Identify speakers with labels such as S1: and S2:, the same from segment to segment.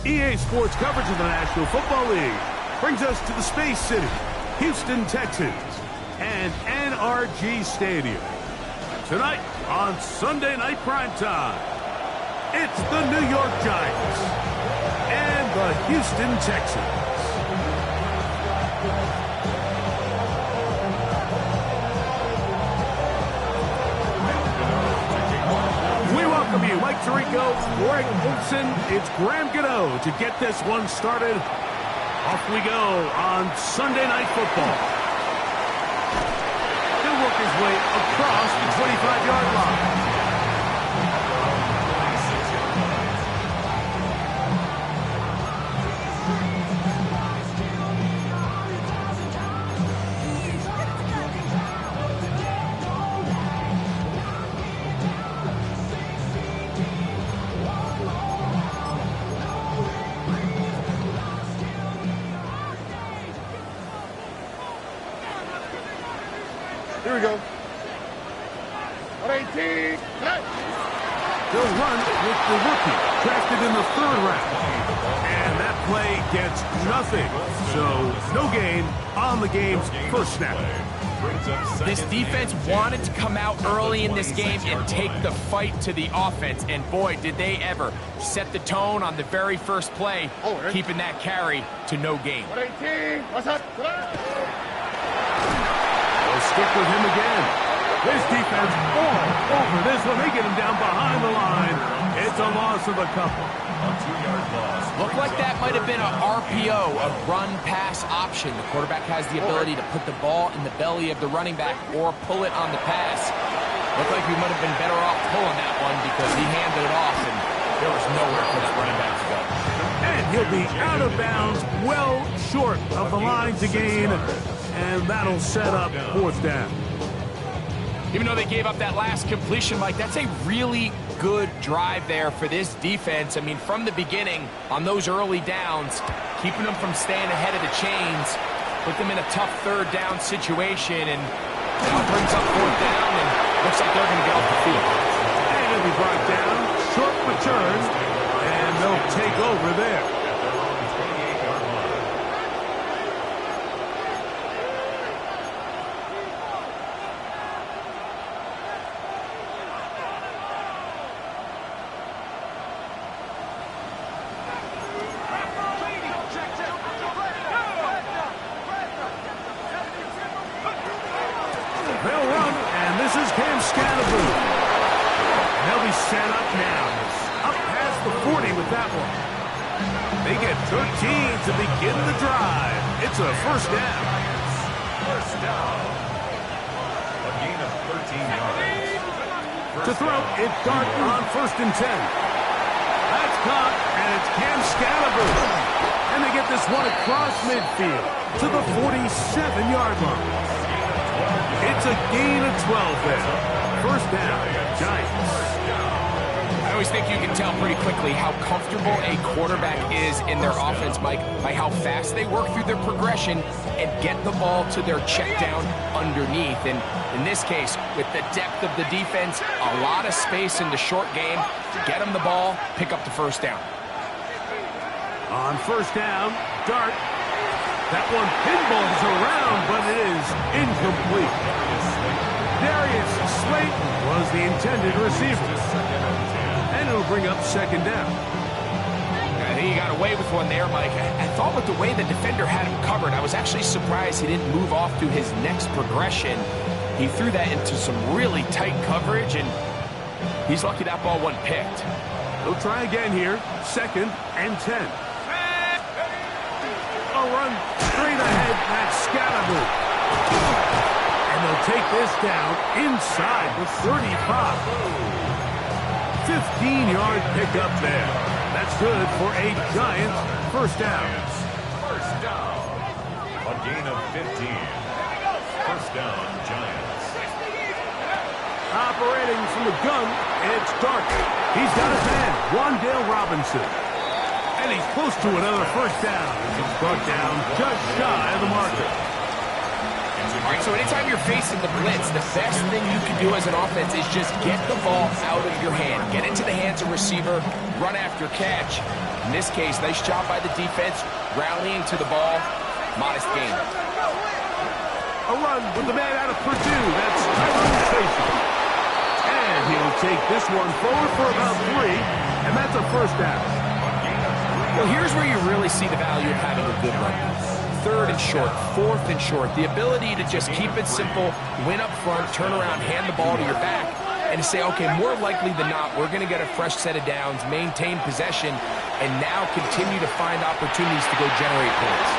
S1: EA Sports coverage of the National Football League brings us to the Space City, Houston, Texas, and NRG Stadium. Tonight on Sunday Night Primetime, it's the New York Giants and the Houston Texans. We welcome you, Mike Tirico, Greg Olson. It's Graham Gano to get this one started. Off we go on Sunday Night Football. He'll work his way across the 25-yard line.
S2: Here we go. 118.
S1: They'll run with the rookie, drafted in the 3rd round. And that play gets nothing. So, no gain on the game's first snap.
S3: This defense wanted to come out early in this game and take the fight to the offense. And boy, did they ever set the tone on the very first play, keeping that carry to no gain.
S2: 118. What's up?
S1: They'll stick with him again. This defense all over this one. They get him down behind the line. It's a loss of a couple.
S4: A 2-yard loss.
S3: Looked like that might have been a RPO, a run-pass option. The quarterback has the ability to put the ball in the belly of the running back or pull it on the pass. Looked like we might have been better off pulling that one because he handed it off and there was nowhere for that running back to go.
S1: And he'll be out of bounds, well short of the line to gain. And that'll set up 4th down.
S3: Even though they gave up that last completion, Mike, that's a really good drive there for this defense. I mean, from the beginning, on those early downs, keeping them from staying ahead of the chains, put them in a tough 3rd down situation, and now brings up 4th down, and looks like they're going to get off the field.
S1: And he'll be brought down, short return, and they'll take over there. They'll run, and this is Cam Scatterboo. They'll be set up now. Up past the 40 with that one. They get 13 to begin the drive. It's a 1st down.
S4: First down. A gain of 13 yards.
S1: To throw, it's Dart on 1st and 10. That's caught, and it's Cam Scatterboo. And they get this one across midfield to the 47-yard line. It's a gain of 12 there. 1st down, Giants.
S3: I always think you can tell pretty quickly how comfortable a quarterback is in their offense, Mike, by how fast they work through their progression and get the ball to their check down underneath. And in this case, with the depth of the defense, a lot of space in the short game to get them the ball, pick up the 1st down.
S1: On 1st down, Dart. That one pinballs around, but it is incomplete. Darius Slayton was the intended receiver. And it'll bring up 2nd down.
S3: I think he got away with one there, Mike. I thought with the way the defender had him covered, I was actually surprised he didn't move off to his next progression. He threw that into some really tight coverage, and he's lucky that ball wasn't picked.
S1: They'll try again here. 2nd and 10. A run straight ahead. That's Scatterboo. And they'll take this down inside the 35. 15-yard pickup there. That's good for a Giants 1st down.
S4: First down. A gain of 15. 1st down, Giants.
S1: Operating from the gun, it's Dart. He's got his man, Wandale Robinson. And he's close to another 1st down. He's brought down just shy of the marker.
S3: All right, so anytime you're facing the blitz, the best thing you can do as an offense is just get the ball out of your hand. Get into the hands of receiver, run after catch. In this case, nice job by the defense, rallying to the ball. Modest gain.
S1: A run with the man out of Purdue. That's Tracy. And he'll take this one forward for about 3, and that's a first down.
S3: Well, here's where you really see the value of having a good run. 3rd and short, 4th and short. The ability to just keep it simple, win up front, turn around, hand the ball to your back, and to say, okay, more likely than not, we're going to get a fresh set of downs, maintain possession, and now continue to find opportunities to go generate points.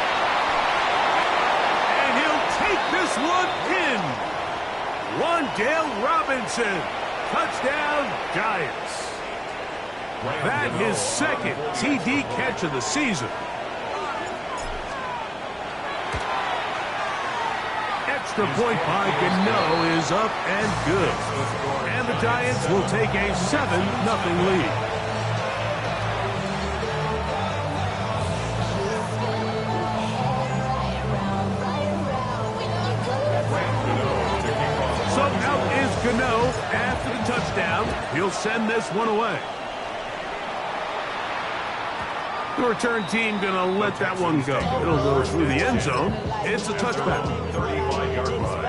S1: And he'll take this one in. Wandale Robinson. Touchdown, Giants. That his 2nd TD catch of the season. Extra point by Gano is up and good. And the Giants will take a 7-0 lead. So out is Gano after the touchdown. He'll send this one away. The return team going to let that one go. It'll go through the end zone. It's a touchback.
S4: 35-yard line.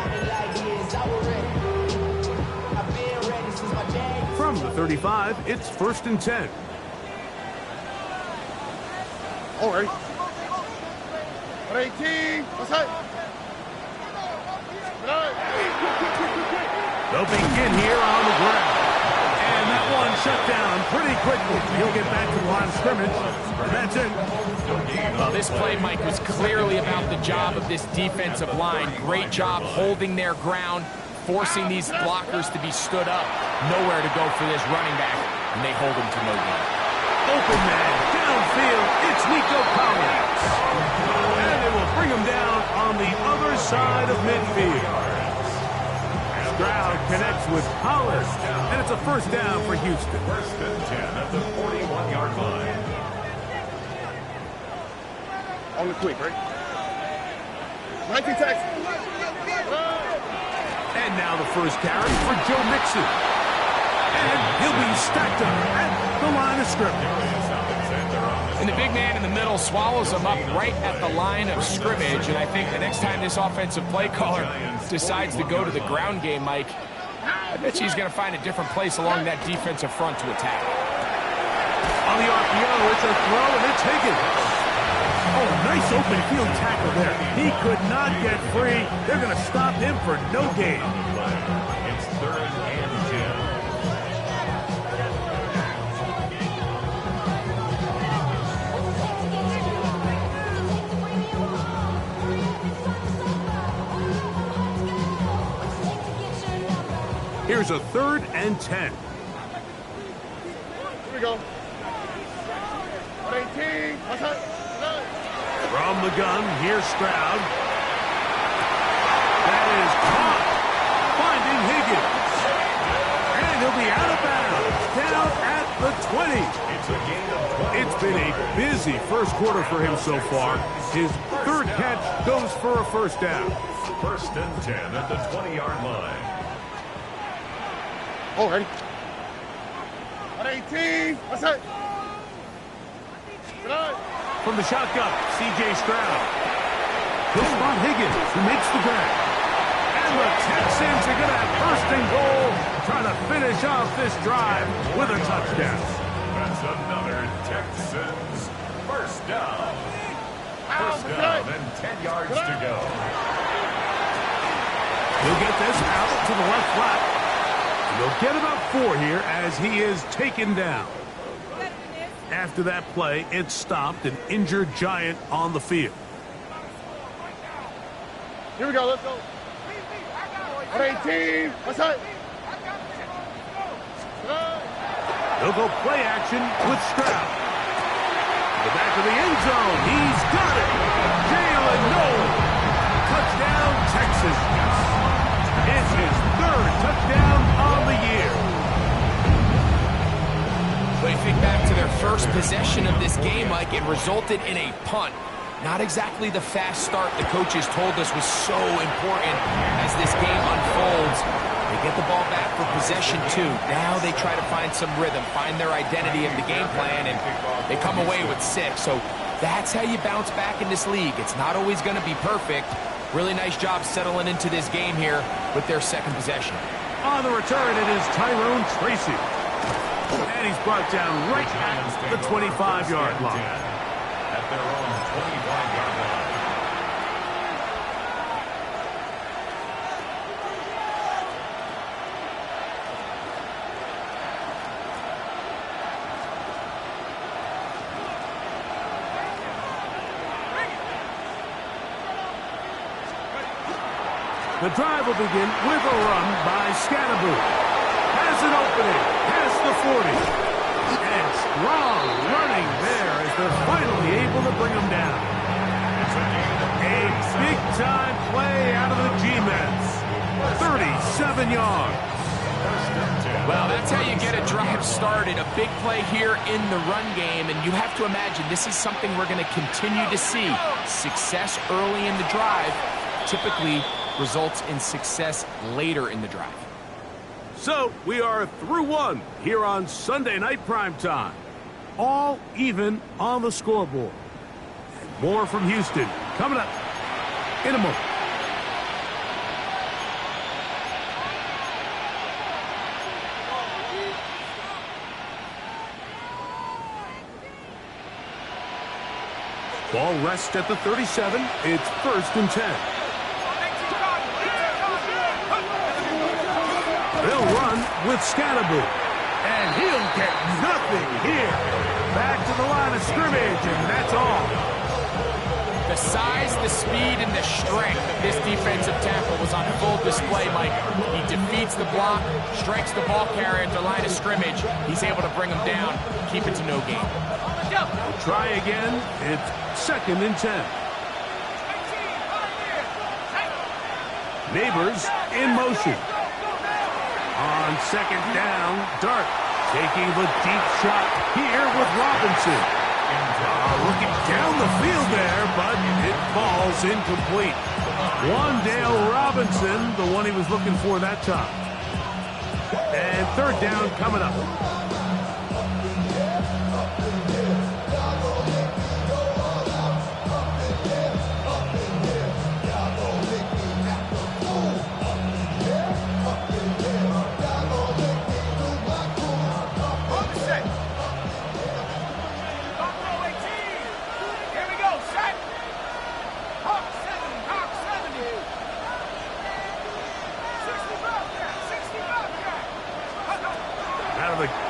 S1: From the 35, it's 1st and 10.
S2: All right. 118. What's up?
S1: They'll begin here on the ground. And that one shut down pretty quickly. He'll get back to the line of scrimmage. And that's it.
S3: Well, this play, Mike, was clearly about the job of this defensive line. Great job holding their ground, forcing these blockers to be stood up. Nowhere to go for this running back, and they hold him to no gain.
S1: Open man, downfield, it's Nico Collins. And they will bring him down on the other side of midfield. Stroud connects with Collins, and it's a first down for Houston.
S4: 1st and 10 at the 41-yard line.
S2: On the quick, right? 19 Texas.
S1: And now the first carry for Joe Mixon. And he'll be stacked up at the line of scrimmage.
S3: And the big man in the middle swallows him up right at the line of scrimmage. And I think the next time this offensive play caller decides to go to the ground game, Mike, I bet you he's going to find a different place along that defensive front to attack.
S1: On the RPO, it's a throw, and it's Higgins. Oh, nice open field tackle there. He could not get free. They're going to stop him for no gain.
S4: It's 3rd and 10.
S1: Here's a 3rd and 10.
S2: Here we go. 118. What's up?
S1: From the gun, here's Stroud. That is caught. Finding Higgins. And he'll be out of bounds. Down at the 20.
S4: It's a gain of 20.
S1: It's been a busy first quarter for him so far. His 3rd catch goes for a first down.
S4: 1st and 10 at the 20-yard line.
S2: All right. 118. What's up?
S1: From the shotgun, C.J. Stroud. He'll spot Higgins, who makes the grab. And the Texans are going to have 1st and goal, trying to finish off this drive with a touchdown.
S4: That's another Texans first down. First down and 10 yards to go.
S1: He'll get this out to the left flat. He'll get about 4 here as he is taken down. After that play, it stopped an injured Giant on the field.
S2: Here we go. Let's go. 118. What's up?
S1: He'll go play action with Stroud. To the back of the end zone. He's got it. Jalen Nolan. Touchdown, Texas. It's his 3rd touchdown on the year.
S3: But you think back to their first possession of this game, Mike, it resulted in a punt. Not exactly the fast start the coaches told us was so important as this game unfolds. They get the ball back for possession. possession 2. Now they try to find some rhythm, find their identity of the game plan, and they come away with 6. So that's how you bounce back in this league. It's not always going to be perfect. Really nice job settling into this game here with their second possession.
S1: On the return, it is Tyrone Tracy. And he's brought down right at the 25-yard line.
S4: At their own 25-yard line.
S1: The drive will begin with a run by Scatterboot. Has an opening past the 40. And strong running there as they're finally able to bring him down. A big-time play out of the G-Mets. 37 yards.
S3: Well, that's how you get a drive started. A big play here in the run game, and you have to imagine this is something we're going to continue to see. Success early in the drive typically results in success later in the drive.
S1: So we are through one here on Sunday Night Primetime. All even on the scoreboard. And more from Houston coming up in a moment. Ball rests at the 37. It's 1st and 10. They'll run with Scatterboot. And he'll get nothing here. Back to the line of scrimmage, and that's all.
S3: The size, the speed, and the strength of this defensive tackle was on full display, Mike. He defeats the block, strikes the ball carrier at the line of scrimmage. He's able to bring him down, keep it to no gain.
S1: We'll try again. It's 2nd and 10. Neighbors in motion. On 2nd down, Dart taking the deep shot here with Robinson. Looking down the field there, but it falls incomplete. Wandale Robinson, the one he was looking for that time. And 3rd down coming up.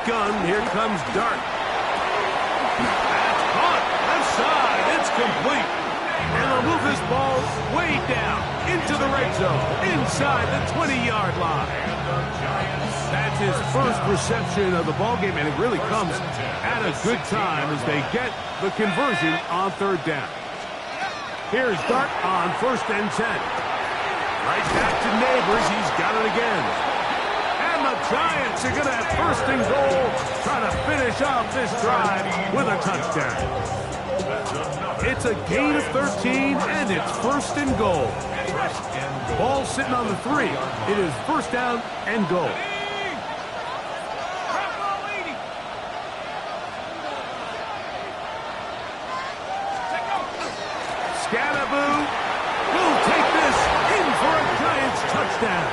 S1: Gun, here comes Dart. That's caught. Left side. It's complete. And they'll move this ball way down into the red zone, inside the 20-yard line. That's his first reception of the ball game, and it really comes at a good time as they get the conversion on 3rd down. Here's Dart on 1st and 10. Right back to Neighbors. He's got it again. The Giants are going to have 1st and goal, trying to finish off this drive with a touchdown. It's a gain of 13, and it's 1st and goal. Ball sitting on the 3. It is 1st down and goal. Scatterboot will take this in for a Giants touchdown.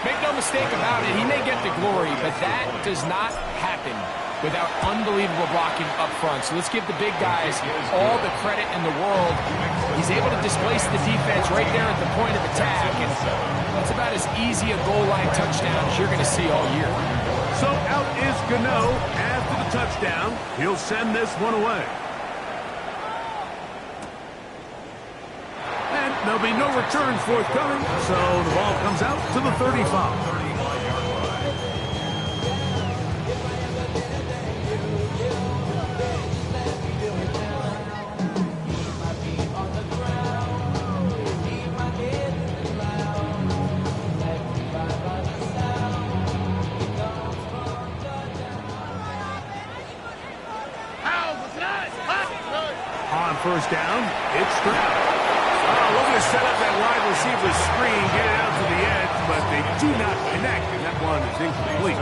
S3: Make no mistake about it, he may get the glory, but that does not happen without unbelievable blocking up front. So let's give the big guys all the credit in the world. He's able to displace the defense right there at the point of attack, and that's about as easy a goal line touchdown as you're going to see all year.
S1: So out is Gano after the touchdown. He'll send this one away. There'll be no returns forthcoming, so the ball comes out to the 35. On 1st down, it's Stroud. Looking to set up that wide receiver screen, get it out to the edge, but they do not connect, and that one is incomplete.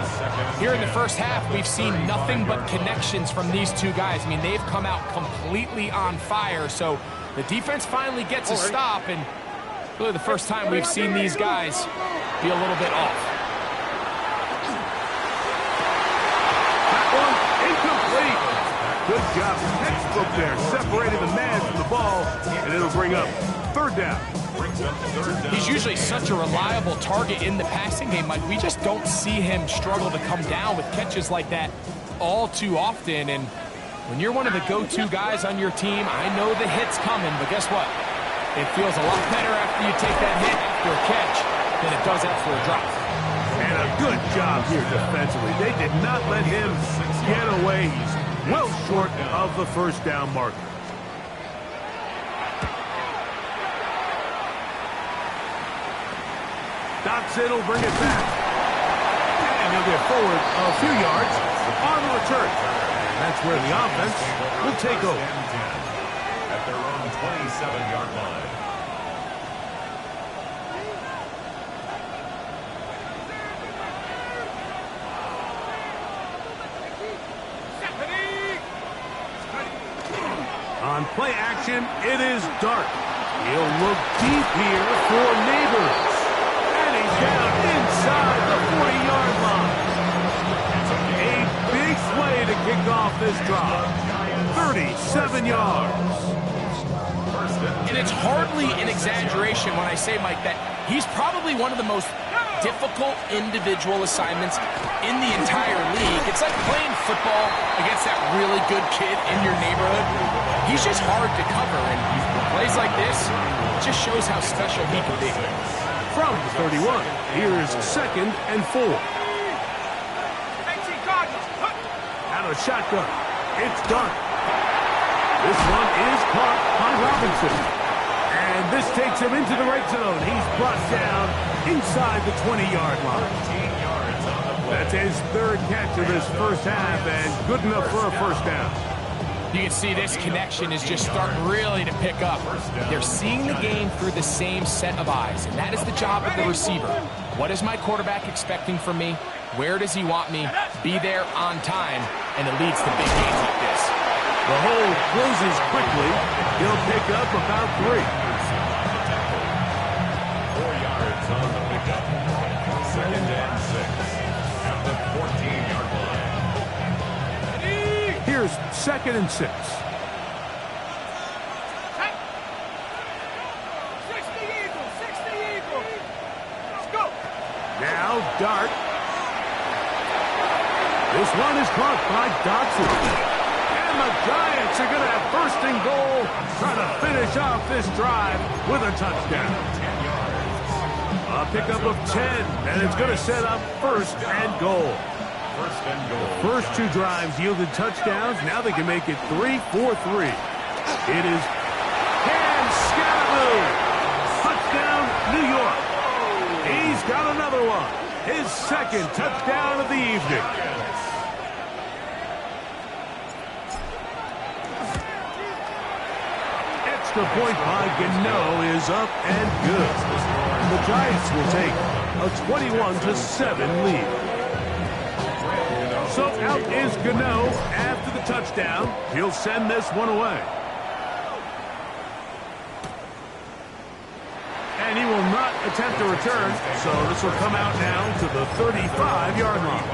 S3: Here in the first half, we've seen nothing but connections from these two guys. I mean, they've come out completely on fire, so the defense finally gets a stop, and really the first time we've seen these guys be a little bit off.
S1: That one incomplete. Good job. Textbook there. Separated the man from the ball, and it'll bring up third down.
S3: He's usually such a reliable target in the passing game. Like, we just don't see him struggle to come down with catches like that all too often. And when you're one of the go-to guys on your team, I know the hit's coming, but guess what? It feels a lot better after you take that hit after a catch than it does after a drop.
S1: And a good job here defensively. They did not let him get away. He's well short of the first down marker. Dotson will bring it back. And he'll get forward a few yards on the return. And that's where the offense will take over.
S4: At their own 27-yard line.
S1: On play action, it is Dart. He'll look deep here for Neighbors. And he's down inside the 40-yard line. A big play to kick off this drive. 37 yards.
S3: And it's hardly an exaggeration when I say, Mike, that he's probably one of the most difficult individual assignments in the entire league. It's like playing football against that really good kid in your neighborhood. He's just hard to cover, and plays like this, it just shows how special he can be.
S1: From the 31, here's 2nd and 4. Out of shotgun, it's done. This one is caught by Robinson. And this takes him into the right zone. He's brought down inside the 20-yard line. That's his third catch of this first half, and good enough for a first down.
S3: You can see this connection is just starting really to pick up. They're seeing the game through the same set of eyes, and that is the job of the receiver. What is my quarterback expecting from me? Where does he want me? Be there on time, and it leads to big games like this.
S1: The hole closes quickly. He'll pick up about 3.
S4: 4 yards on the pickup. 2nd and 6 at the 14-yard line.
S1: Here's 2nd and 6. Now Dart. This one is caught by Dotson. And the Giants are going to have 1st and goal, trying to finish off this drive with a touchdown. A pickup of 10, and it's going to set up 1st and goal. First 2 drives yielded touchdowns. Now they can make it 3-4-3. It is Cam Scaraboo. Touchdown, New York. He's got another one. His 2nd touchdown of the evening. Extra point by Gano is up and good. The Giants will take a 21-7 lead. So out is Gano after the touchdown. He'll send this one away. And he will not attempt a return, so this will come out now to the 35-yard line.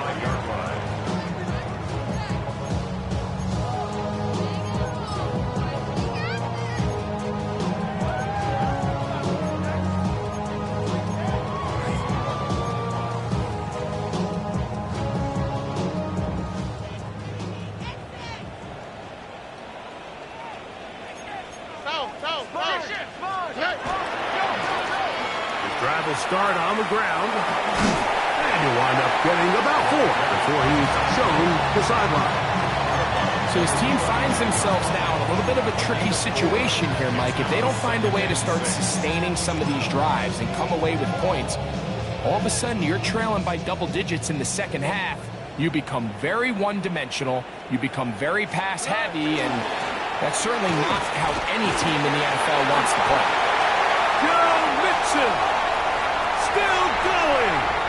S1: Drive will start on the ground, and he'll wind up getting about 4 before he's shown the sideline.
S3: So his team finds themselves now in a little bit of a tricky situation here, Mike. If they don't find a way to start sustaining some of these drives and come away with points, all of a sudden you're trailing by double digits in the second half. You become very one-dimensional, you become very pass-heavy, and that's certainly not how any team in the NFL wants to play.
S1: Joe Mixon! Still going!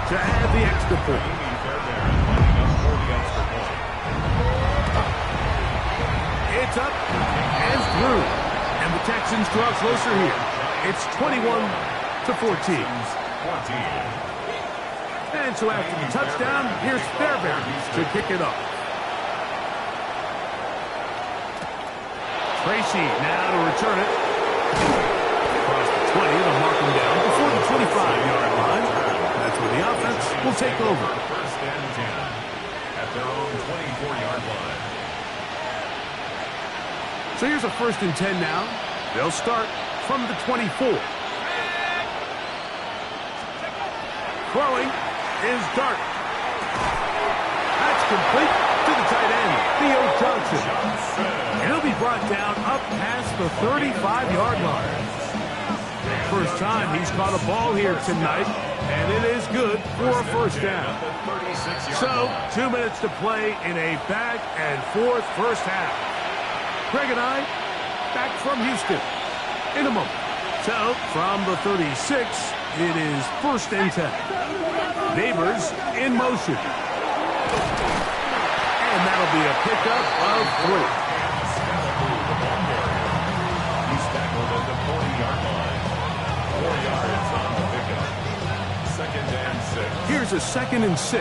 S1: to add the extra point. It's up and through. And the Texans draw closer here. It's 21-14. And so after the touchdown, here's Fairbairn to kick it off. Tracy now to return it. Across the 20, they'll mark him down before the 25-yard line. That's where the offense will take over.
S4: First and 10 at their own 24-yard line.
S1: So here's a 1st and 10 now. They'll start from the 24. Throwing is Dart. That's complete to the tight end, Theo Johnson. And he'll be brought down up past the 35-yard line. First time he's caught a ball here tonight, and it is good for a first down. So, 2 minutes to play in a back-and-forth first half. Greg and I back from Houston in a moment. So, from the 36, it is 1st and 10. Neighbors in motion. And that'll be a pickup of 3.
S4: He's tackled at the 40-yard line. 4 yards on the pickup. 2nd and 6.
S1: Here's a 2nd and 6.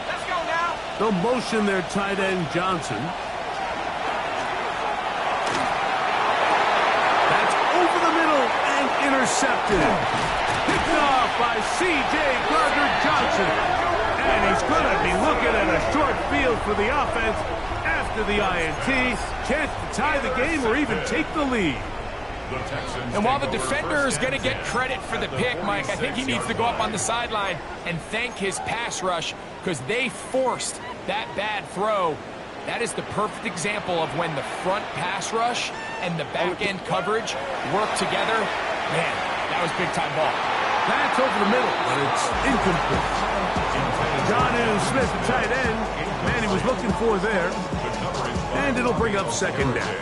S3: Let's go now.
S1: They'll motion their tight end, Johnson. That's over the middle and intercepted. Picked off by C.J. Gardner-Johnson. And he's going to be looking at a short field for the offense after the INT. Chance to tie the game or even take the lead.
S3: And while the defender is going to get credit for the pick, Mike, I think he needs to go up on the sideline and thank his pass rush because they forced that bad throw. That is the perfect example of when the front pass rush and the back-end coverage work together. Man, that was big-time ball.
S1: That's over the middle, but it's incomplete. John Smith, the tight end, man, he was looking for there. And it'll bring up 2nd down.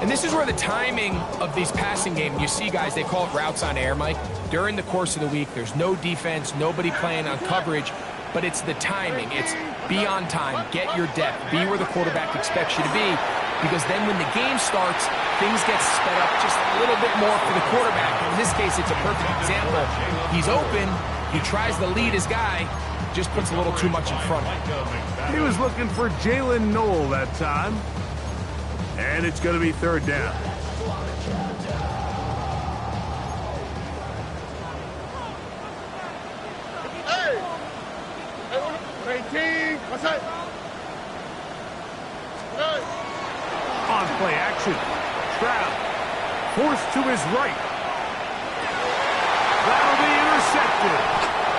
S3: And this is where the timing of these passing games, you see guys, they call it routes on air, Mike. During the course of the week, there's no defense, nobody playing on coverage, but it's the timing. It's be on time, get your depth, be where the quarterback expects you to be, because then when the game starts, things get sped up just a little bit more for the quarterback. In this case, it's a perfect example. He's open, he tries to lead his guy, just puts a little too much in front.
S1: He was looking for Jalen Knoll that time. And it's going to be 3rd down. On play action. Stroud forced to his right. That'll be intercepted.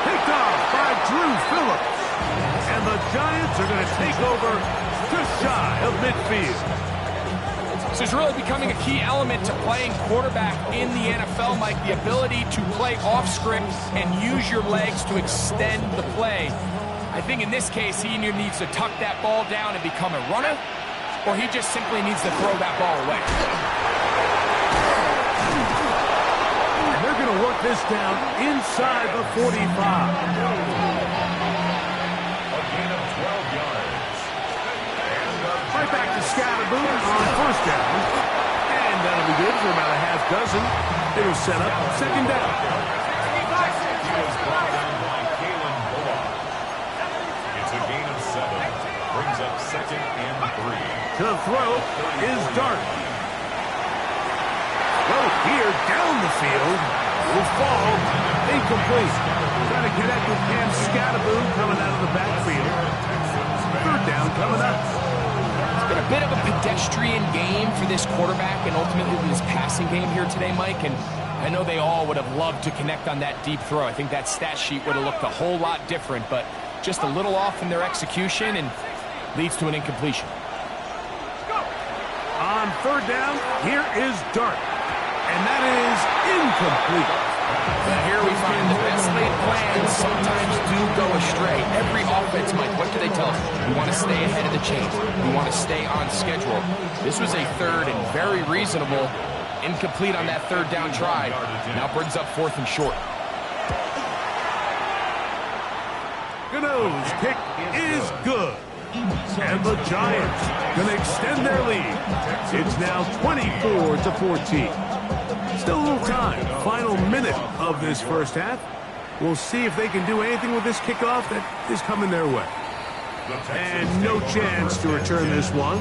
S1: Picked off by Drew Phillips. And the Giants are going to take over just shy of midfield.
S3: So it's really becoming a key element to playing quarterback in the NFL, Mike, the ability to play off script and use your legs to extend the play. I think in this case, he either needs to tuck that ball down and become a runner, or he just simply needs to throw that ball away.
S1: And they're going to work this down inside the 45. Right back to Scatterboo on 1st down. And that'll be good for about a half dozen. It'll set up 2nd down.
S4: It's a gain of 7. Brings up 2nd and 3.
S1: To throw is Dart. Throw here down the field. Will fall. Incomplete. Trying to connect with Cam Scatterboo coming out of the backfield. 3rd down coming up.
S3: Been a bit of a pedestrian game for this quarterback and ultimately this passing game here today, Mike. And I know they all would have loved to connect on that deep throw. I think that stat sheet would have looked a whole lot different, but just a little off in their execution and leads to an incompletion.
S1: On 3rd down, here is Dart. And that is incomplete.
S3: Now here we find the best laid plans sometimes do go astray. Every offense, Mike, what do they tell us? We want to stay ahead of the chain. We want to stay on schedule. This was a 3rd and very reasonable. Incomplete on that 3rd down try. Now brings up 4th and short.
S1: kick is good. And the Giants gonna extend their lead. It's now 24-14. Still a little time. Final minute of this first half. We'll see if they can do anything with this kickoff that is coming their way. And no chance to return this one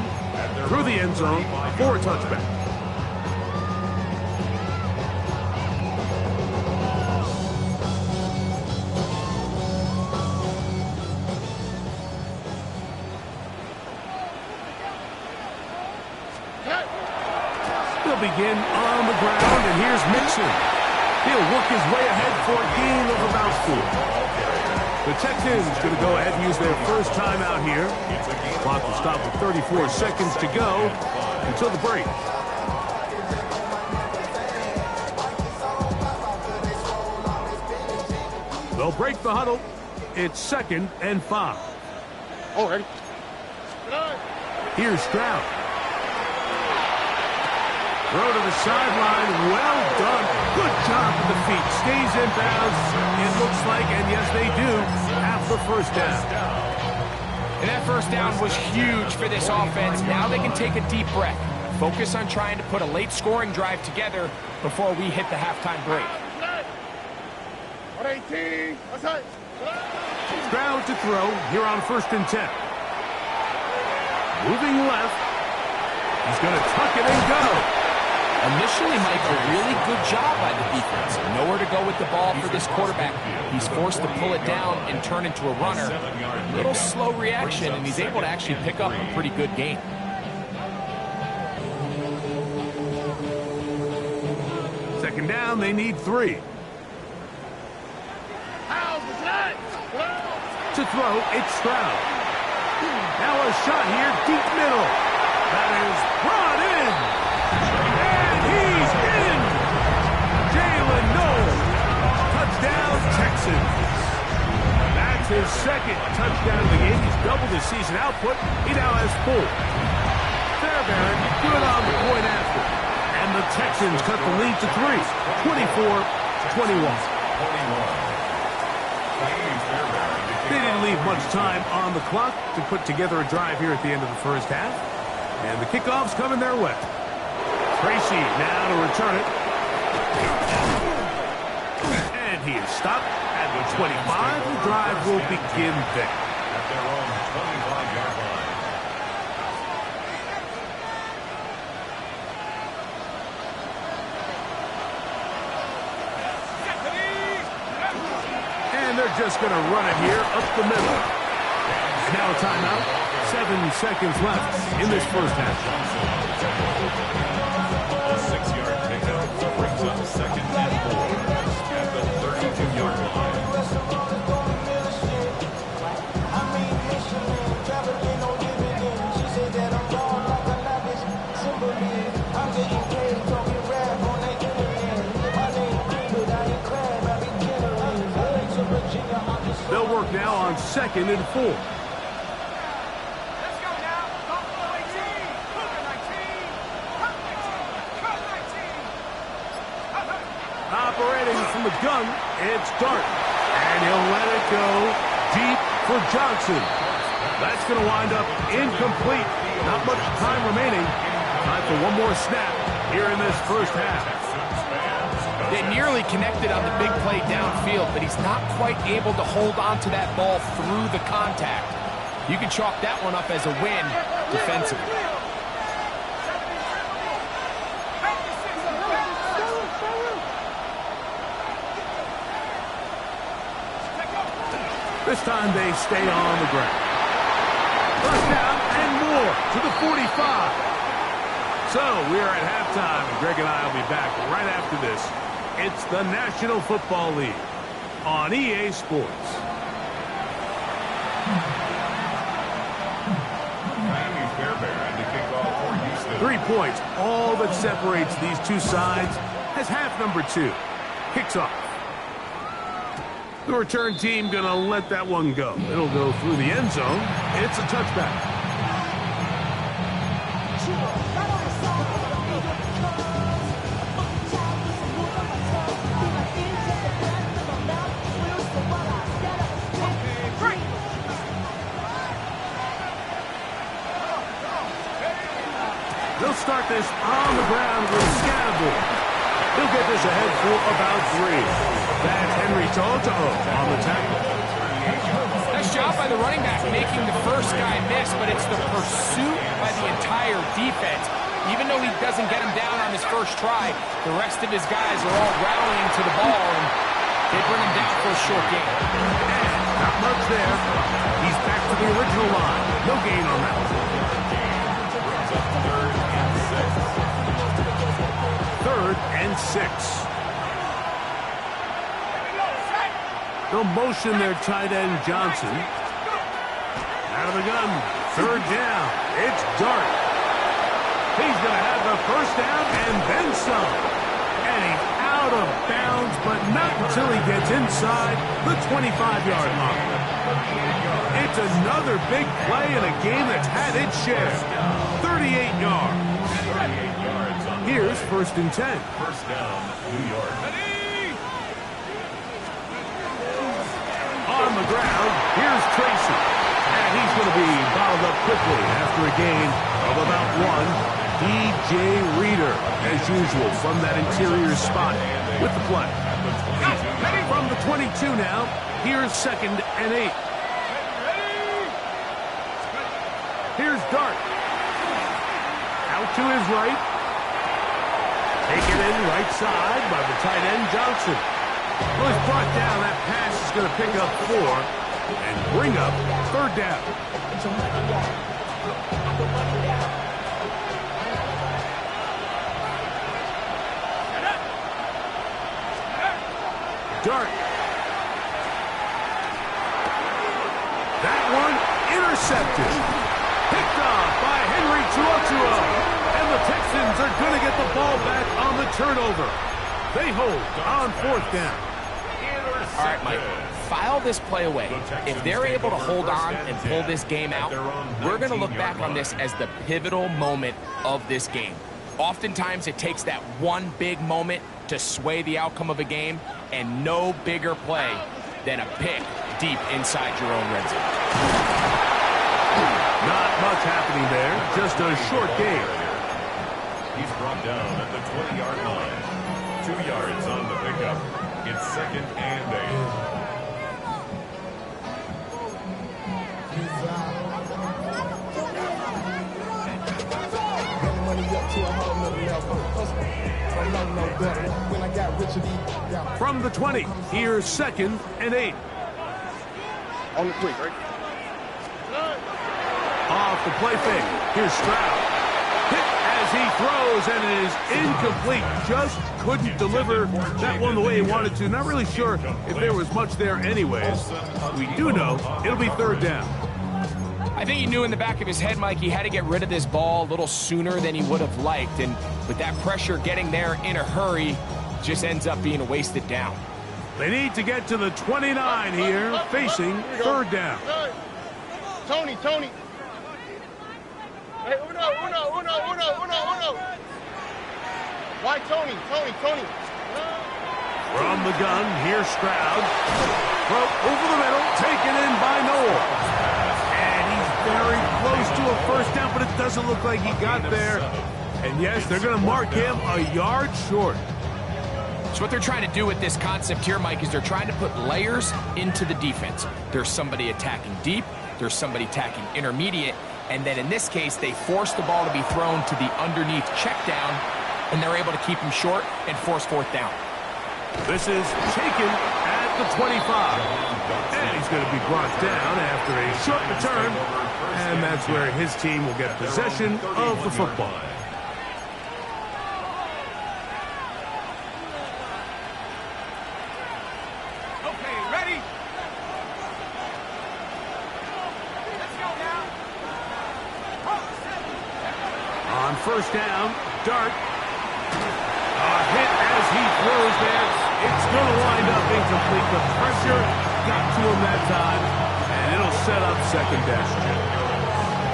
S1: through the end zone for a touchback. They'll begin on the ground, and here's Mixon. He'll work his way ahead for a gain of about 4. The Texans going to go ahead and use their first timeout here. Clock will stop with 34 seconds to go until the break. They'll break the huddle. It's 2nd and 5.
S2: Already.
S1: Here's Stroud. Throw to the sideline. Well done. Good job with the feet. Stays in bounds. It looks like, and yes, they do, have the first down.
S3: And that first down was huge for this offense. Now they can take a deep breath. Focus on trying to put a late scoring drive together before we hit the halftime break.
S1: Stroud to throw here on 1st and 10. Moving left. He's going to tuck it and go.
S3: Initially, Mike, a really good job by the defense. Nowhere to go with the ball for this quarterback. He's forced to pull it down and turn into a runner. A little slow reaction, and he's able to actually pick up a pretty good gain.
S1: Second down, they need 3. To throw, it's Stroud. Now a shot here, deep middle. That is brought in. And he's in. Jalen Noel. Touchdown, Texans. That's his 2nd touchdown of the game. He's doubled his season output. He now has 4. Fairbairn good on the point after. And the Texans cut the lead to 3. 24-21. They didn't leave much time on the clock to put together a drive here at the end of the first half. And the kickoff's coming their way. Tracy now to return it. And he is stopped at the 25. The drive will begin there.
S4: At their own 25-yard line.
S1: And they're just going to run it here up the middle. Now a timeout. 7 seconds left in this first half.
S4: A 6-yard pickup brings up 2nd and 4 at the 32-yard line.
S1: They'll work now on 2nd and 4. Operating from the gun, it's Dart. And he'll let it go deep for Johnson. That's going to wind up incomplete. Not much time remaining. Time for one more snap here in this first half.
S3: They nearly connected on the big play downfield, but he's not quite able to hold on to that ball through the contact. You can chalk that one up as a win defensively.
S1: This time they stay on the ground. First down and more to the 45. So we are at halftime, and Greg and I will be back right after this. It's the National Football League on EA Sports.
S4: Miami Fairbairn to kick off for Houston.
S1: 3 points, all that separates these two sides, as half number 2 kicks off. The return team going to let that one go. It'll go through the end zone. It's a touchback. They'll start this on the ground with Scatterboard. He'll get this ahead for about 3. That's Henry Toto on the tackle.
S3: Nice job by the running back making the first guy miss, but it's the pursuit by the entire defense. Even though he doesn't get him down on his first try, the rest of his guys are all rallying to the ball, and they bring him down for a short gain.
S1: And not much there. He's back to the original line. No gain on that. Third and 6. They'll motion their tight end Johnson. Out of the gun. Third down. It's Dart. He's going to have the first down and then some. And he's out of bounds, but not until he gets inside the 25-yard line. It's another big play in a game that's had its share. 38 yards. Here's first and 10.
S4: First down, New York.
S1: On the ground, here's Tracy. And he's going to be bottled up quickly after a gain of about 1. DJ Reader, as usual, from that interior spot with the play. From the 22 now, here's second and 8. Here's Dart. Out to his right. Taken in right side by the tight end Johnson. Well, he's brought down. That pass is going to pick up 4 and bring up third down. Dart. That one intercepted. Picked off by Henry HOU. And the Texans are going to get the ball back on the turnover. They hold on fourth down.
S3: All right, Mike, file this play away. If they're able to hold on and pull this game out, we're going to look back on this as the pivotal moment of this game. Oftentimes, it takes that one big moment to sway the outcome of a game, and no bigger play than a pick deep inside your own red zone.
S1: Not much happening there, just a short gain.
S4: He's brought down at the 20-yard line. 2 yards on the pickup. It's second and 8.
S1: From the 20, here's second and 8.
S2: On the quick, right?
S1: Off the play fake. Here's Stroud. Hit as he throws, and it is incomplete. Just couldn't deliver that one the way he wanted to. Not really sure if there was much there anyways. We do know it'll be third down.
S3: I think he knew in the back of his head, Mike, he had to get rid of this ball a little sooner than he would have liked. And with that pressure getting there in a hurry, just ends up being a wasted down.
S1: They need to get to the 29 here, facing third down.
S2: Tony. Hey, uno. Why Tony?
S1: From the gun, here's Stroud. Over the middle, taken in by Noel. And he's very close to a first down, but it doesn't look like he got there. And yes, they're going to mark him a yard short.
S3: So what they're trying to do with this concept here, Mike, is they're trying to put layers into the defense. There's somebody attacking deep, there's somebody attacking intermediate, and then in this case, they force the ball to be thrown to the underneath check down, and they're able to keep him short and force fourth down.
S1: This is taken at the 25. And he's going to be brought down after a short return, and that's where his team will get possession of the football. On first down, Dart. A hit as he throws there. It's going to wind up incomplete. The pressure got to him that time, and it'll set up second down.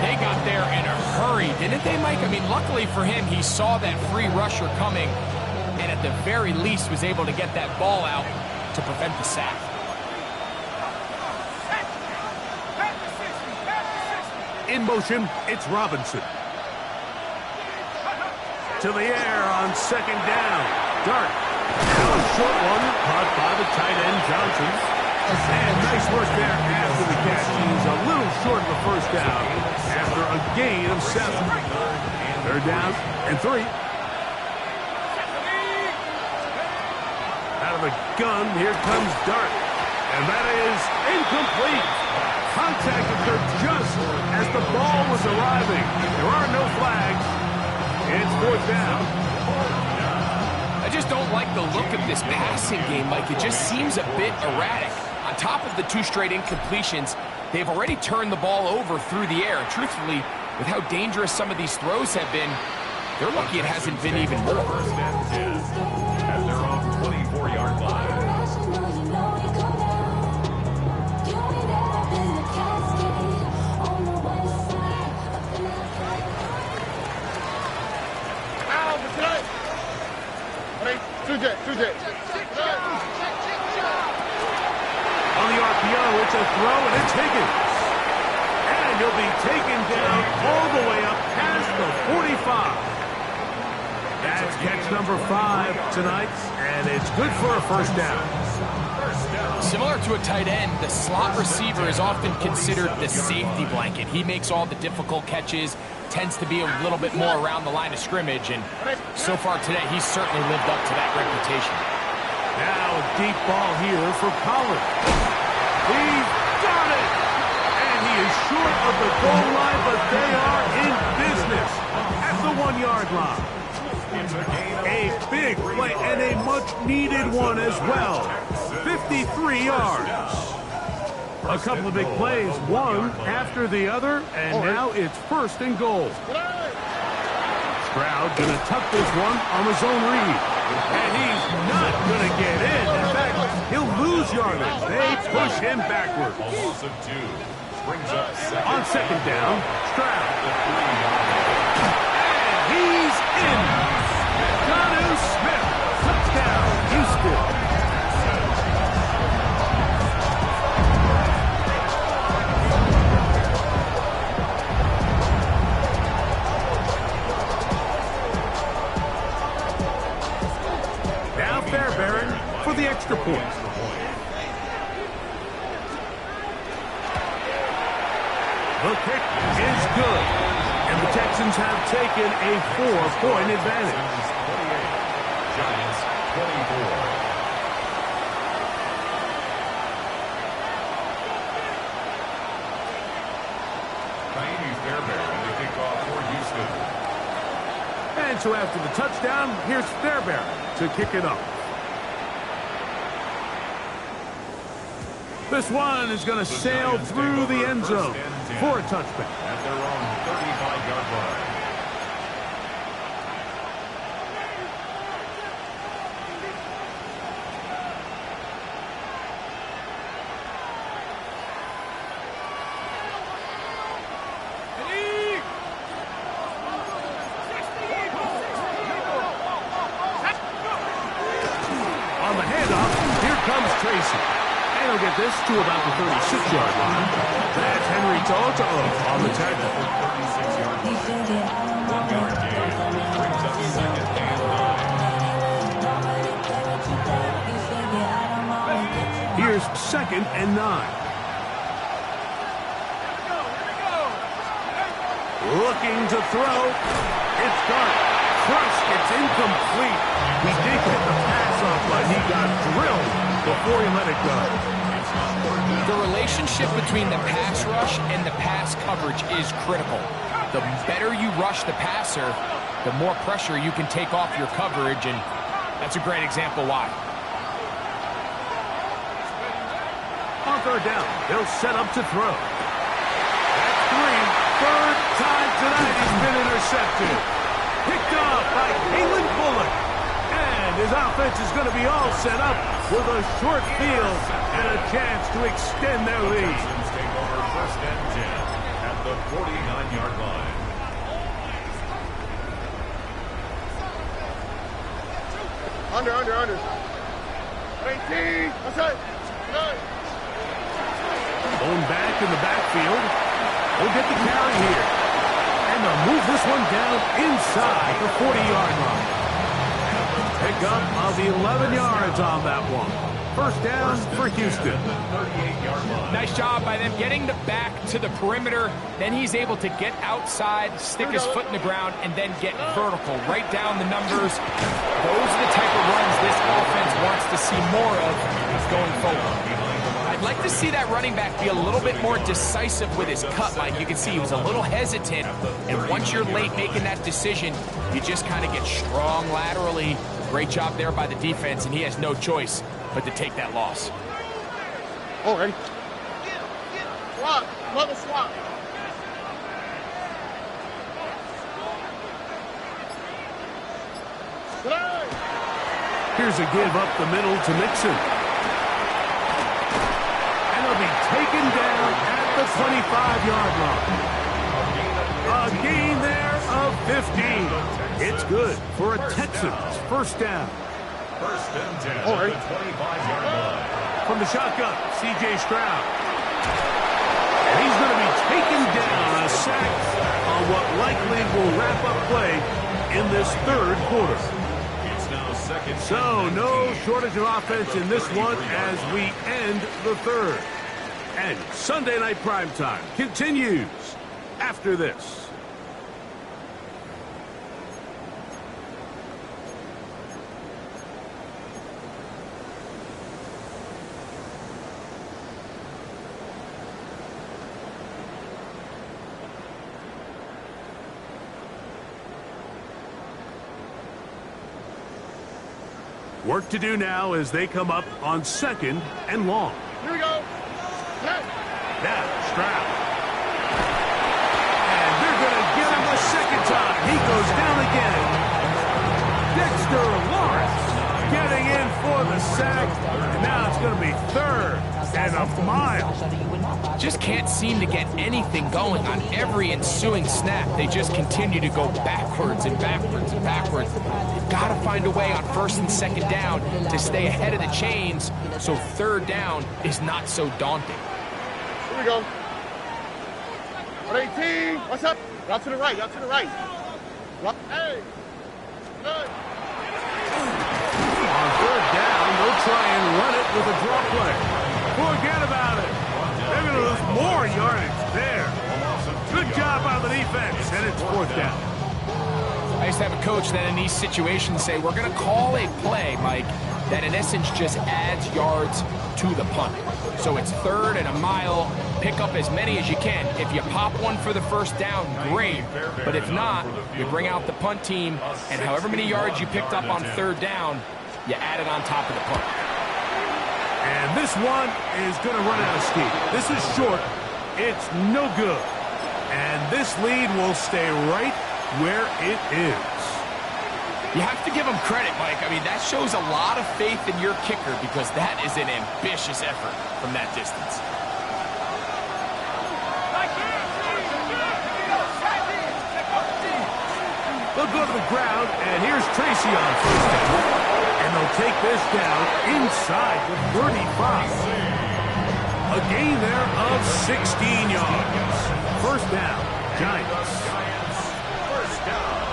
S3: They got there in a hurry, didn't they, Mike? I mean, luckily for him, he saw that free rusher coming, and at the very least was able to get that ball out to prevent the sack.
S1: In motion, it's Robinson. to the air on second down. Dart. Now a short one caught by the tight end, Johnson. And nice work there after the catch. He's a little short of the first down after a gain of 7. Third down and 3. Out of the gun, here comes Dart. And that is incomplete. Contact occurred just as the ball was arriving. There are no flags. It's fourth down.
S3: I just don't like the look of this passing game, Mike. It just seems a bit erratic. On top of the 2 straight incompletions, they've already turned the ball over through the air. And truthfully, with how dangerous some of these throws have been, they're lucky it hasn't been even more.
S4: First and 10 at their own 24-yard line.
S1: On the RPO, it's a throw, and it's Higgins. And he'll be taken down all the way up past the 45. That's catch number 5 tonight, and it's good for a first down.
S3: Similar to a tight end, the slot receiver is often considered the safety blanket. He makes all the difficult catches, tends to be a little bit more around the line of scrimmage, and so far today, he's certainly lived up to that reputation.
S1: Now a deep ball here for Collins. He's got it! And he is short of the goal line, but they are in business at the 1-yard line. A big play and a much-needed one as well. 53 yards. A couple of big plays, one after the other, and now it's first and goal. Stroud going to tuck this one on the zone read. And he's not going to get in. In fact, he'll lose yardage. They push him backwards.
S4: Loss of 2. Brings up
S1: On second down, Stroud. And he's in. Jonnu Smith. Touchdown, Houston. For the extra point. The kick is good. And the Texans have taken a 4-point advantage.
S4: Giants 24. Fairbairn to kick off for Houston.
S1: And so after the touchdown, here's Fairbairn to kick it off. This one is going to sail through the end zone for a touchback.
S4: At their own 35-yard line.
S1: On the handoff, here comes Tracy. And he'll get this to about the 36-yard line. That's Henry To'oTo'o on the tackle.
S4: 36-yard line. 1-yard gain. Brings up second and 9.
S1: Here's second and 9. Looking to throw. It's Dart. Crushed. It's incomplete. He did get the pass off, but he got drilled before he let it go.
S3: The relationship between the pass rush and the pass coverage is critical. The better you rush the passer, the more pressure you can take off your coverage, and that's a great example why.
S1: On third down, they'll set up to throw. That's 3. Third time tonight he's been intercepted. Picked off by Kalen Bullock. And his offense is going to be all set up with a short field and a chance to extend their lead.
S4: Texans take over first and 10 at the 49-yard line.
S2: Under. 18. That's it.
S1: Going back in the backfield. He'll get the carry here. And they'll move this one down inside the 40-yard line. Pick up of 11 yards on that one. First down for Houston.
S3: Nice job by them getting the back to the perimeter. Then he's able to get outside, stick his foot in the ground, and then get vertical. Right down the numbers. Those are the type of runs this offense wants to see more of going forward. I'd like to see that running back be a little bit more decisive with his cut, Mike. You can see he was a little hesitant, and once you're late making that decision, you just kind of get strong laterally. Great job there by the defense, and he has no choice but to take that loss.
S2: Oh, ready? Swap. Another swap.
S1: Here's a give up the middle to Mixon. And he'll be taken down at the 25-yard line. A gain there of 15. It's good for a Texans first down.
S4: First and 10 at the 25-yard line.
S1: From the shotgun, C.J. Stroud. And he's going to be taken down, a sack on what likely will wrap up play in this third quarter.
S4: It's now second.
S1: So, no shortage of offense in this one as we end the third. And Sunday Night Primetime continues after this. Work to do now as they come up on second and long.
S2: Here we go.
S1: Now, Stroud. And they're going to get him a second time. He goes down again. Dexter Lawrence getting in for the sack. And now it's going to be third and a mile.
S3: Just can't seem to get anything going on every ensuing snap. They just continue to go backwards and backwards and backwards. They've got to find a way on first and second down to stay ahead of the chains so third down is not so daunting.
S2: Here we go. 118. What's up? Out to the right. Out to the right. Hey. Good.
S1: On third down, they'll try and run it with a draw play. Forget about it. They're going to lose more yardage there. Good job by the defense, and it's fourth down.
S3: I used to have a coach that in these situations say, we're going to call a play, Mike, that in essence just adds yards to the punt. So it's third and a mile. Pick up as many as you can. If you pop one for the first down, great. But if not, you bring out the punt team, and however many yards you picked up on third down, you add it on top of the punt.
S1: And this one is going to run out of steam. This is short. It's no good. And this lead will stay right where it is.
S3: You have to give him credit, Mike. I mean, that shows a lot of faith in your kicker because that is an ambitious effort from that distance.
S1: They'll go to the ground, and here's Tracy on first down. And they'll take this down inside the 35. A gain there of 16 yards. First down, Giants.
S4: First down.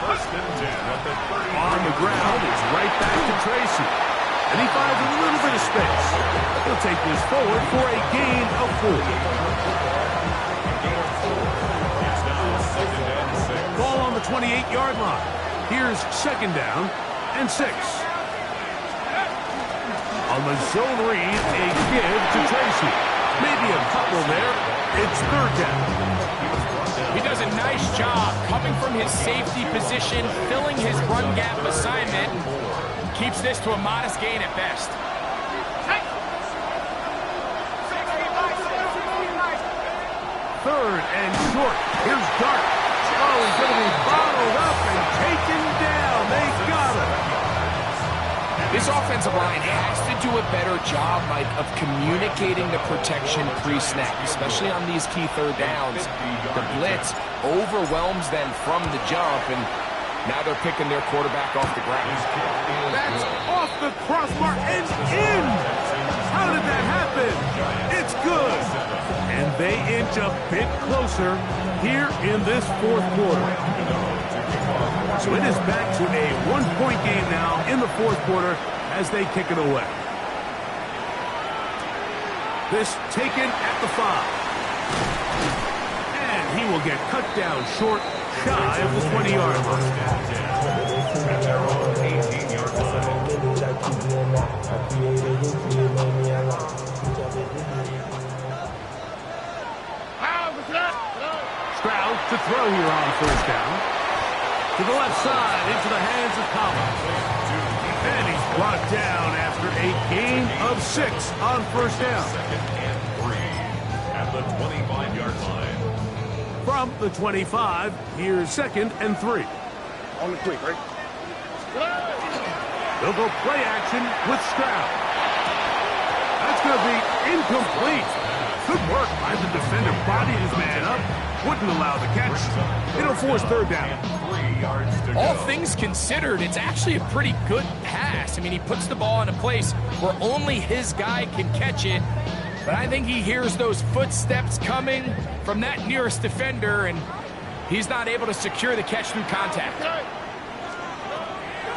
S4: First and 10 at the 30.
S1: On the ground, it's right back to Tracy. And he finds a little bit of space. He'll take this forward for a gain of 4. Ball on the 28-yard line. Here's second down and 6. On the zone read, a give to Tracy. Maybe a couple there. It's third down.
S3: He does a nice job coming from his safety position, filling his run gap assignment. Keeps this to a modest gain at best.
S1: Third and short. Here's Dart. Oh, he's going to be bottled up and taken down. They got him.
S3: This offensive line has to do a better job, Mike, of communicating the protection pre-snap, especially on these key third downs. The blitz overwhelms them from the jump, and now they're picking their quarterback off the ground.
S1: That's off the crossbar and in. How did that happen? It's good. And And they inch a bit closer here in this fourth quarter. So it is back to a one-point game now in the fourth quarter as they kick it away. This taken at the 5. And he will get cut down short, shy of the 20-yard line.
S4: At their own 18-yard line.
S1: Stroud to throw here on first down. To the left side, into the hands of Collins. And he's brought down after a gain of 6 on first down.
S4: Second and 3 at the 25-yard line.
S1: From the 25, here's second and 3.
S2: On the quick, right?
S1: They'll go play action with Stroud. That's going to be incomplete. Good work by the defender. Bodied his man up. Wouldn't allow the catch. It'll force third down.
S4: 3 yards to
S3: All
S4: go.
S3: things considered, it's actually a pretty good pass. I mean, he puts the ball in a place where only his guy can catch it. But I think he hears those footsteps coming from that nearest defender, and he's not able to secure the catch through contact.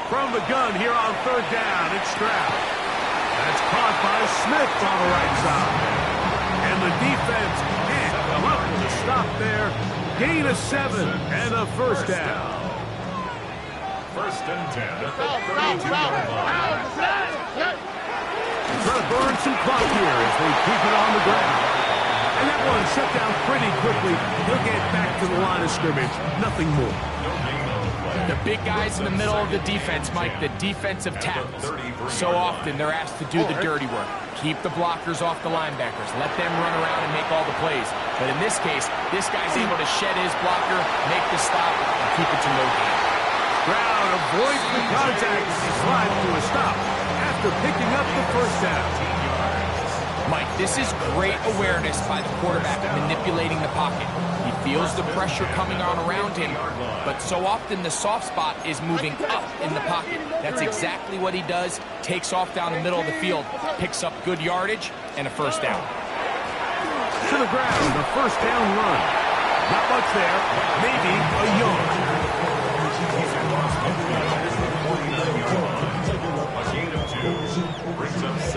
S1: From the gun here on third down, it's Stroud. That's caught by Smith on the right side. And the defense can't come up with a stop there. Gain of 7 and a first down.
S4: First and 10 at the 32-yard line.
S1: Trying to burn some clock here as they keep it on the ground. And that one shut down pretty quickly. He'll get back to the line of scrimmage. Nothing more.
S3: The big guys in the middle of the defense, Mike, the defensive tackles. So often they're asked to do the dirty work. Keep the blockers off the linebackers. Let them run around and make all the plays. But in this case, this guy's able to shed his blocker, make the stop, and keep it to no gain.
S1: Stroud avoids the contact as he slides to a stop after picking up the first down.
S3: Mike, this is great awareness by the quarterback manipulating the pocket. He feels the pressure coming on around him, but so often the soft spot is moving up in the pocket. That's exactly what he does. Takes off down the middle of the field, picks up good yardage, and a first down.
S1: To the ground, the first down run. Not much there, maybe a yard.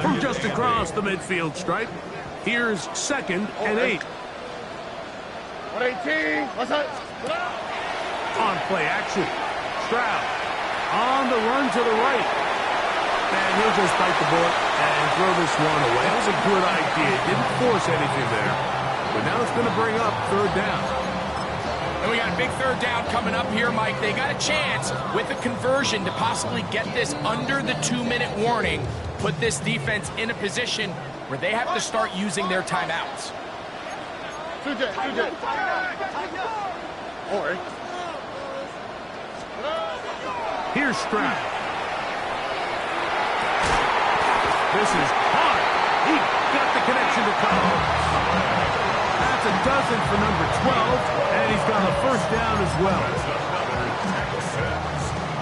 S1: From just across the midfield stripe, here's second and 8.
S2: 118. What's that?
S1: On play action, Stroud on the run to the right. And he'll just bite the bullet and throw this one away. That was a good idea. Didn't force anything there. But now it's going to bring up third down.
S3: And we got a big third down coming up here, Mike. They got a chance with a conversion to possibly get this under the 2-minute warning, put this defense in a position where they have to start using their timeouts.
S2: All right.
S1: Here's Stroud. This is hard. He got the connection to Collins. That's a dozen for number 12, and he's got a first down as well.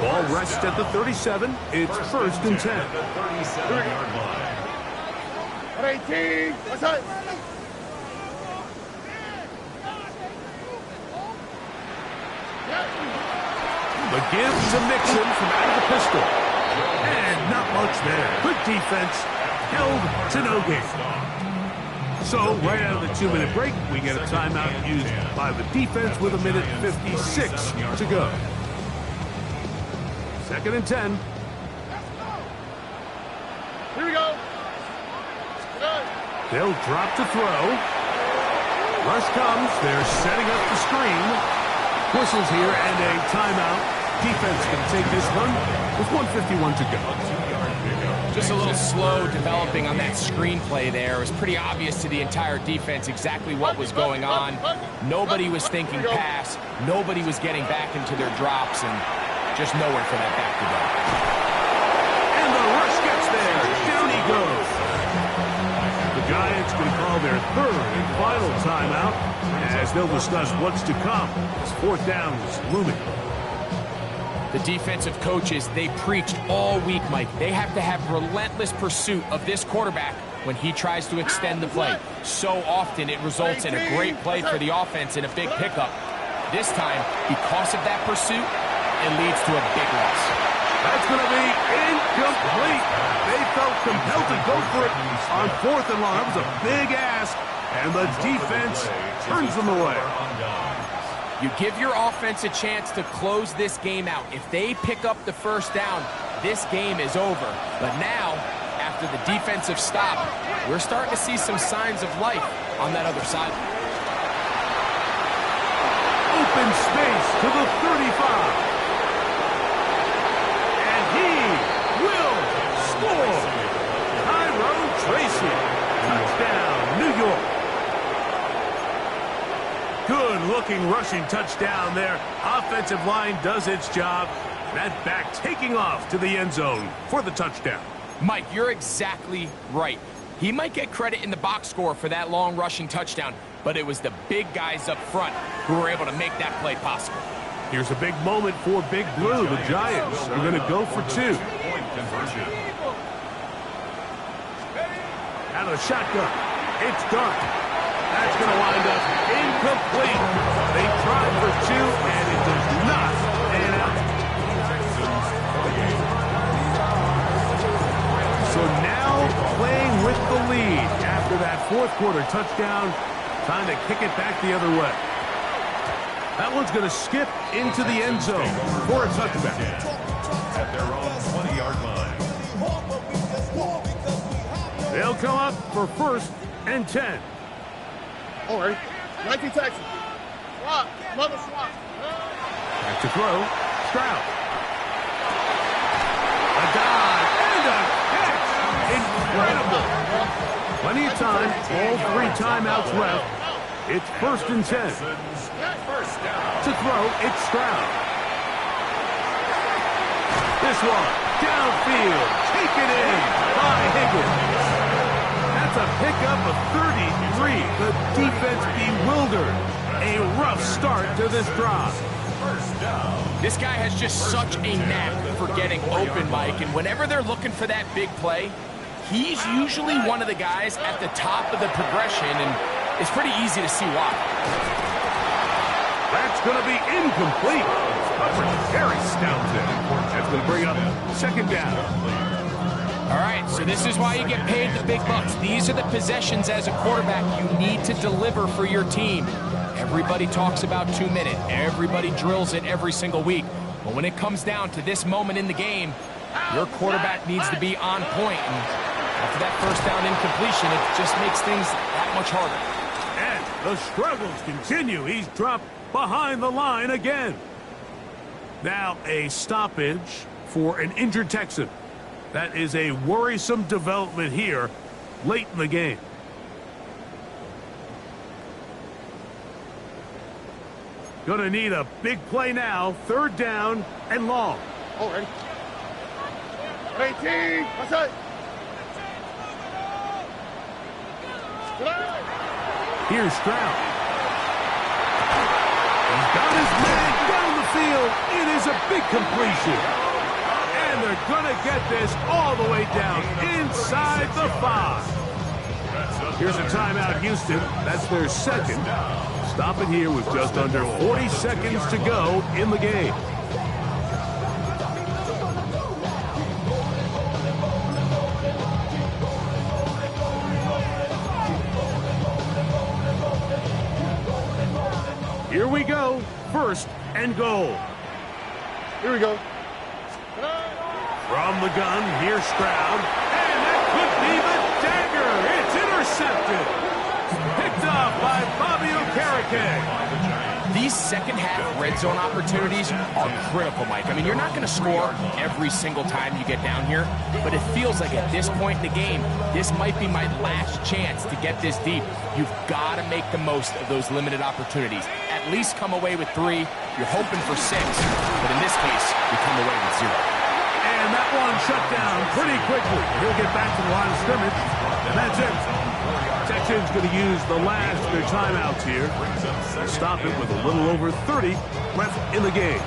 S1: Ball rests at the 37. It's first and 10.
S4: 37-yard line.
S2: 118. What's that?
S1: The give to Mixon from out of the pistol. And not much there. Good defense. Held to no gain. So, right out of the 2-minute break, we get a timeout used by the defense with 1:56 to go. Second and 10.
S2: Here we go.
S1: They'll drop to throw. Rush comes. They're setting up the screen. Whistles here and a timeout. Defense can take this one with 1:51 to go.
S3: Just a little slow developing on that screenplay there. It was pretty obvious to the entire defense exactly what was going on. Nobody was thinking pass. Nobody was getting back into their drops, and just nowhere for that back to go.
S1: And the rush gets there. Down he goes. The Giants can call their third and final timeout as they'll discuss what's to come as fourth down is looming.
S3: The defensive coaches, they preached all week, Mike. They have to have relentless pursuit of this quarterback when he tries to extend the play. So often it results in a great play for the offense and a big pickup. This time, because of that pursuit, it leads to a big loss.
S1: That's going to be incomplete. They felt compelled to go for it on 4th and long. That was a big ask, and the defense turns them away.
S3: You give your offense a chance to close this game out. If they pick up the first down, this game is over. But now, after the defensive stop, we're starting to see some signs of life on that other side.
S1: Open space to the 35. And he will score. Tyrone Tracy. Touchdown, New York. Good-looking rushing touchdown there. Offensive line does its job. That back taking off to the end zone for the touchdown.
S3: Mike, you're exactly right. He might get credit in the box score for that long rushing touchdown, but it was the big guys up front who were able to make that play possible.
S1: Here's a big moment for Big Blue. The Giants are going to go for 2. Out of the shotgun. It's done. That's going to wind up incomplete. They tried for 2, and it does not pan out. So now playing with the lead after that 4th quarter touchdown, trying to kick it back the other way. That one's going to skip into the end zone for a touchback.
S4: At their own 20-yard line.
S1: They'll come up for 1st and 10.
S2: All right. 19 Texas. Swap. Mother swap.
S1: Back to throw. Stroud. A dive and a catch. Incredible. Plenty of time. All 3 timeouts left. It's 1st and 10. To throw, it's Stroud. This one. Downfield. Taken in by Higgins. That's a pickup of 33. The defense bewildered. A rough start to this drive.
S3: This guy has just such a knack for getting open, Mike, and whenever they're looking for that big play, he's usually one of the guys at the top of the progression, and it's pretty easy to see why.
S1: That's going to be incomplete. Coverage very stout there. That's going to bring up 2nd down.
S3: All right, so this is why you get paid the big bucks. These are the possessions as a quarterback you need to deliver for your team. Everybody talks about 2-minute. Everybody drills it every single week. But when it comes down to this moment in the game, your quarterback needs to be on point. And after that first down incompletion, it just makes things that much harder.
S1: And the struggles continue. He's dropped behind the line again. Now a stoppage for an injured Texan. That is a worrisome development here late in the game. Going to need a big play now. 3rd down and long.
S2: All right. 18. What's that?
S1: Here's Stroud. He's got his man down the field. It is a big completion. And they're going to get this all the way down inside the 5. Here's a timeout, Houston. That's their 2nd. Stop it here with just under 40 seconds to go in the game. Here we go. 1st and goal.
S2: Here we go.
S1: From the gun, here's Stroud. And that could be the dagger. It's intercepted. Picked off by Bobby Okereke.
S3: These second-half red zone opportunities are critical, Mike. I mean, you're not going to score every single time you get down here, but it feels like at this point in the game, this might be my last chance to get this deep. You've got to make the most of those limited opportunities. At least come away with 3. You're hoping for 6, but in this case, you come away with 0.
S1: And that one shut down pretty quickly. He'll get back to the line of scrimmage, and that's it. Texans going to use the last of their timeouts here. Stop it with a little over 30 left in the game.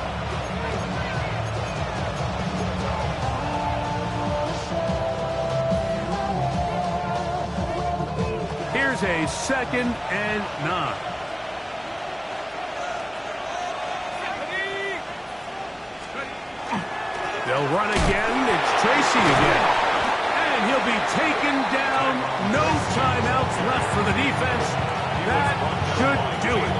S1: Here's a 2nd and 9. They'll run again. It's Tracy again. And he'll be taken down. No timeouts left for the defense. That should do it.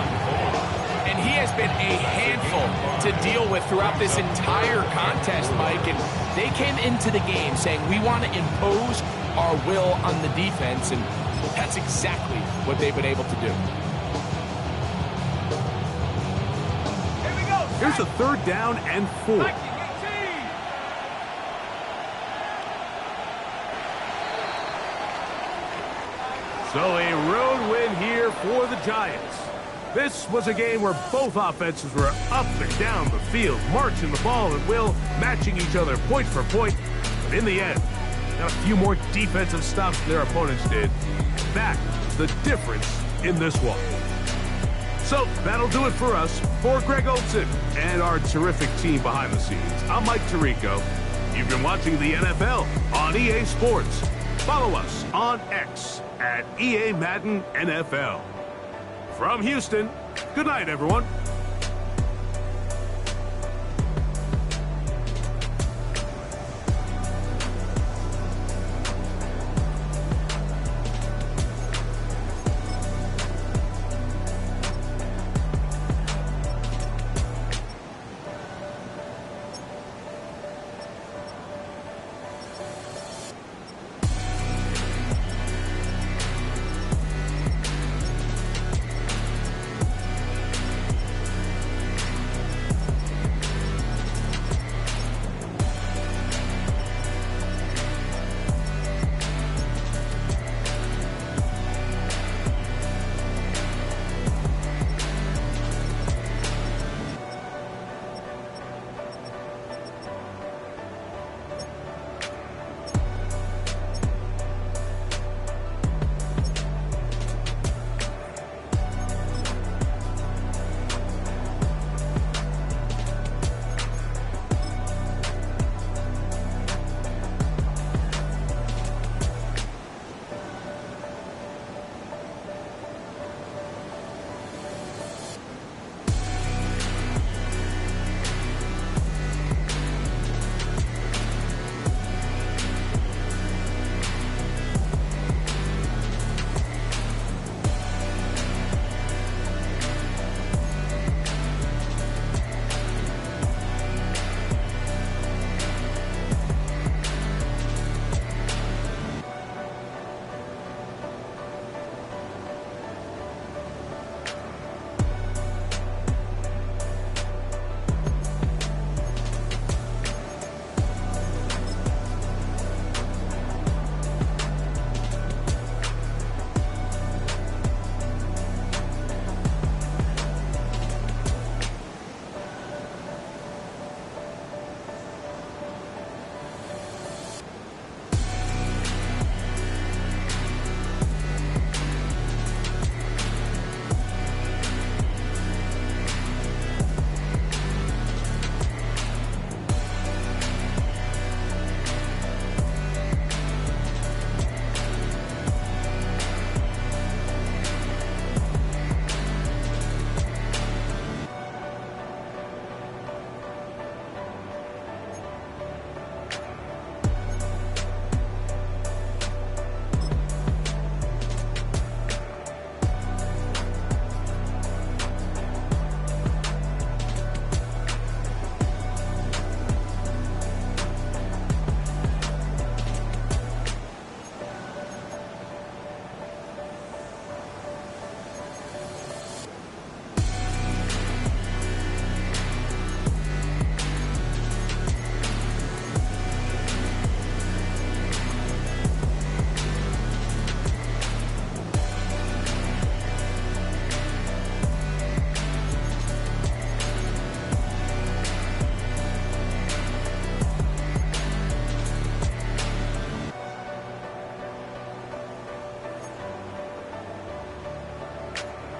S3: And he has been a handful to deal with throughout this entire contest, Mike. And they came into the game saying, we want to impose our will on the defense. And that's exactly what they've been able to do.
S1: Here's a 3rd down and 4. So a road win here for the Giants. This was a game where both offenses were up and down the field, marching the ball at will, matching each other point for point. But in the end, got a few more defensive stops than their opponents did. And that's the difference in this one. So that'll do it for us. For Greg Olson and our terrific team behind the scenes, I'm Mike Tirico. You've been watching the NFL on EA Sports. Follow us on X at EA Madden NFL. From Houston, good night, everyone.